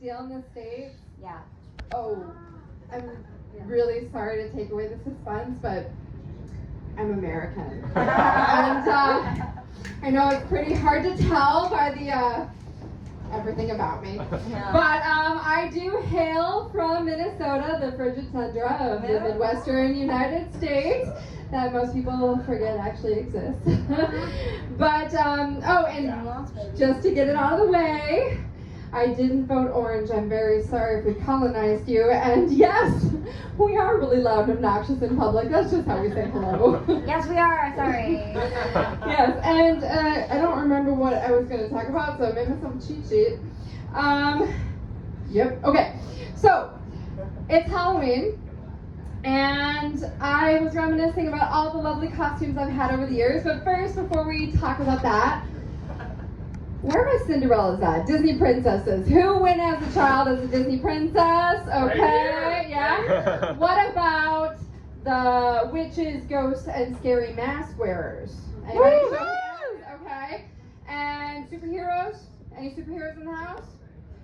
deal in the States? Yeah. Oh, I'm really sorry to take away the suspense, but I'm American. And I know it's pretty hard to tell by the everything about me. Yeah. But I do hail from Minnesota, the frigid tundra of the Midwestern United States that most people forget actually exists. But, oh, and just to get it out of the way, I didn't vote orange. I'm very sorry if we colonized you. And yes, we are really loud and obnoxious in public. That's just how we say hello. Yes, we are. Sorry. Yes, and I don't remember what I was going to talk about, so maybe some cheat sheet. Yep. Okay. So it's Halloween, and I was reminiscing about all the lovely costumes I've had over the years. But first, before we talk about that, where are my Cinderellas at? Disney princesses. Who went as a child as a Disney princess? Okay, yeah. What about the witches, ghosts, and scary mask wearers? Anybody show me those? Okay. And superheroes? Any superheroes in the house?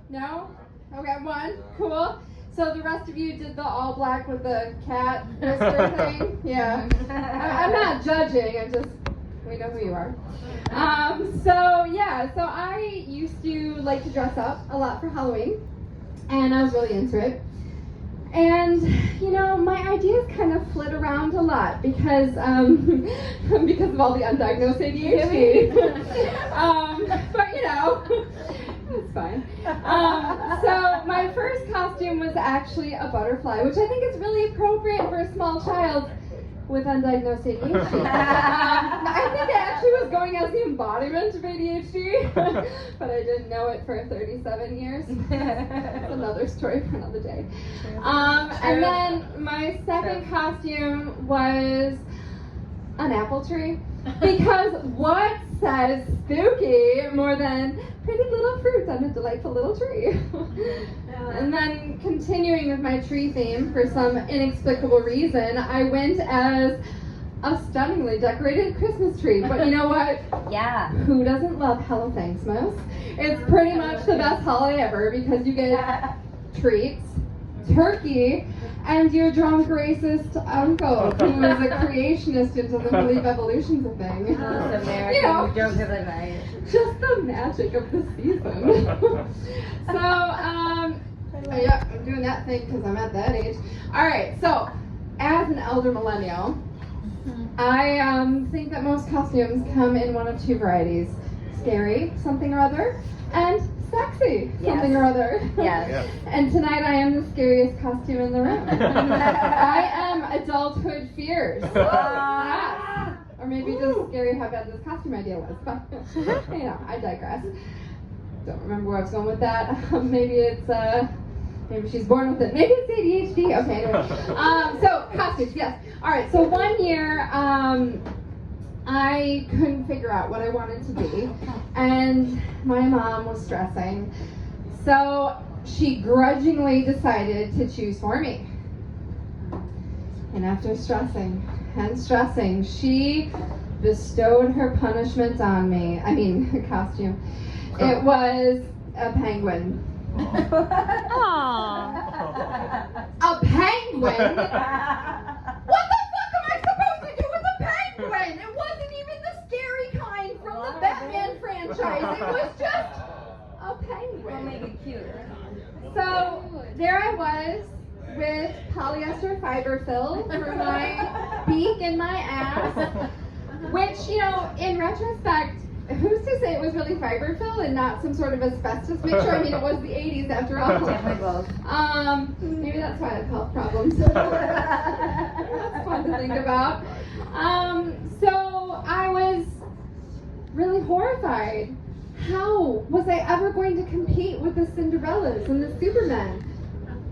No? Okay, one. Cool. So the rest of you did the all black with the cat whisker thing? Yeah. I'm not judging, I'm just, we know who you are. So I used to like to dress up a lot for Halloween, and I was really into it. And, you know, my ideas kind of flit around a lot because of all the undiagnosed ADHD. But, you know, it's fine. So my first costume was actually a butterfly, which I think is really appropriate for a small child with undiagnosed ADHD. I think I actually was going as the embodiment of ADHD, but I didn't know it for 37 years. That's another story for another day. And then my second costume was an apple tree, because what says spooky more than pretty little fruit on a delightful little tree? And then continuing with my tree theme, for some inexplicable reason, I went as a stunningly decorated Christmas tree. But you know what? Yeah. Who doesn't love Hello Thanksmas? It's pretty much the best holiday ever because you get treats, turkey, and your drunk racist uncle who is a creationist and doesn't believe evolution's a thing. You know, joke of the night. Just the magic of the season. So, yeah, I'm doing that thing because I'm at that age. Alright, so, as an elder millennial, I think that most costumes come in one of two varieties. Scary, something or other, and sexy, something or other. Yes. And tonight I am the scariest costume in the room. I am adulthood fears. Yes. Or maybe just scary how bad this costume idea was. But, you know, I digress. Don't remember where I was going with that. Maybe it's, maybe she's born with it. Maybe it's ADHD. Okay, anyway. So, costumes, yes. All right, so one year, I couldn't figure out what I wanted to be, and my mom was stressing, so she grudgingly decided to choose for me. And after stressing and stressing, she bestowed her punishment on me. I mean, her costume. It was a penguin. Aww. A penguin? What the fuck am I supposed to do with a penguin? It wasn't even the scary kind from the Batman franchise. It was just a penguin. We'll make it cute. So there I was with polyester fiber fill for my beak and my ass, which, you know, in retrospect, who's to say it was really fiber fill and not some sort of asbestos mixture? I mean, it was the 80s after all. Maybe that's why I have health problems. That's fun to think about. So I was really horrified. How was I ever going to compete with the Cinderellas and the Supermen?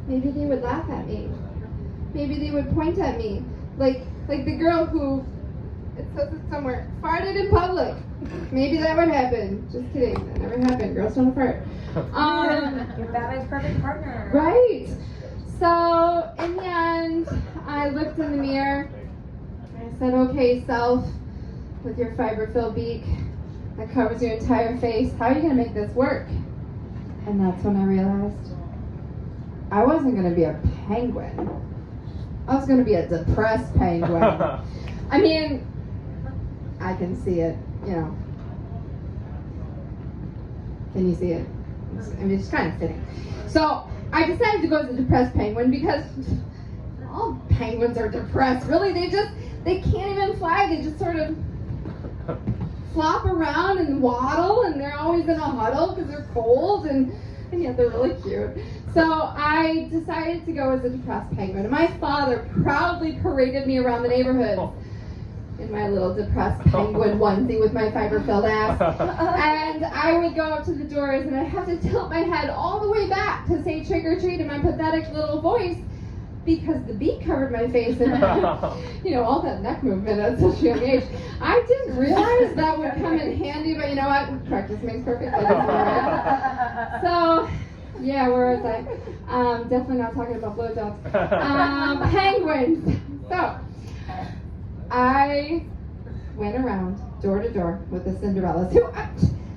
Maybe they would laugh at me. Maybe they would point at me. Like the girl who, it says it somewhere, farted in public. Maybe that would happen. Just kidding. That never happened. Girls don't fart. You're Batman's perfect partner. Right. So, in the end, I looked in the mirror. I said, okay, self, with your fiber-filled beak that covers your entire face, how are you going to make this work? And that's when I realized I wasn't going to be a penguin. I was going to be a depressed penguin. I mean, I can see it, you know. Can you see it? I mean, it's kind of fitting. So I decided to go as a depressed penguin because all penguins are depressed. Really, they can't even fly. They just sort of flop around and waddle, and they're always in a huddle because they're cold, and yet they're really cute. So I decided to go as a depressed penguin. And my father proudly paraded me around the neighborhood in my little depressed penguin onesie with my fiber-filled ass. And I would go up to the doors, and I'd have to tilt my head all the way back to say trick or treat in my pathetic little voice, because the beak covered my face and, you know, all that neck movement at such a young age. I didn't realize that would come in handy, but you know what? Practice makes perfect. So, yeah, where was I? Definitely not talking about blowjobs. Penguins. So, I went around door to door with the Cinderellas, who,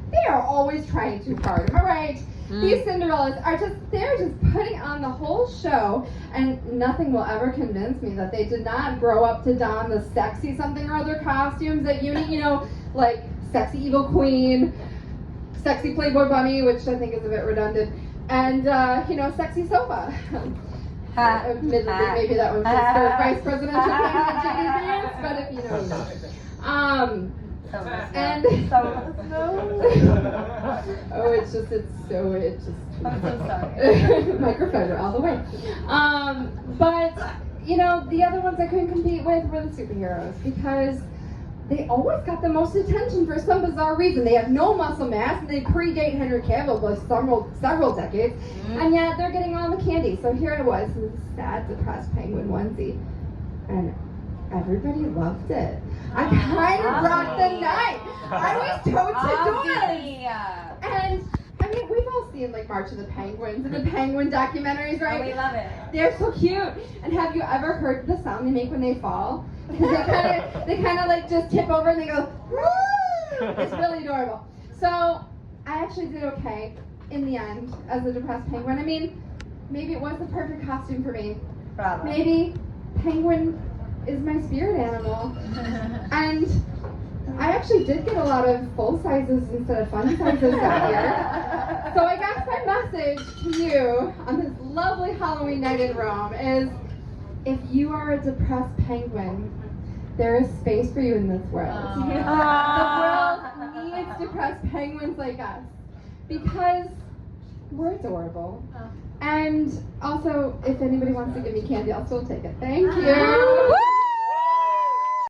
they are always trying too hard, am I right? These Cinderellas are they're just putting on the whole show, and nothing will ever convince me that they did not grow up to don the sexy something or other costumes that you know, like sexy evil queen, sexy Playboy bunny, which I think is a bit redundant, and, you know, sexy sofa. Admittedly, maybe that was just her vice presidential candidate, but if you know, you know. And oh, it's just I'm so sorry. Microphone all the way. But you know, the other ones I couldn't compete with were the superheroes because they always got the most attention for some bizarre reason. They have no muscle mass, and they predate Henry Cavill by several decades, and yet they're getting all the candy. So here I was, in this sad, depressed penguin onesie, and everybody loved it. I kind of brought the night. I was totes adored. And I mean, we've all seen like March of the Penguins and the Penguin documentaries, right? Oh, we love it. They're so cute. And have you ever heard the sound they make when they fall? Because they kind of like just tip over and they go, woo! It's really adorable. So I actually did okay in the end as a depressed penguin. I mean, maybe it was the perfect costume for me. Bravo. Maybe penguin is my spirit animal. And I actually did get a lot of full sizes instead of fun sizes that year. So I guess my message to you on this lovely Halloween night in Rome is, if you are a depressed penguin, there is space for you in this world. The world needs depressed penguins like us because we're adorable. And also, if anybody wants to give me candy, I'll still take it. Thank you.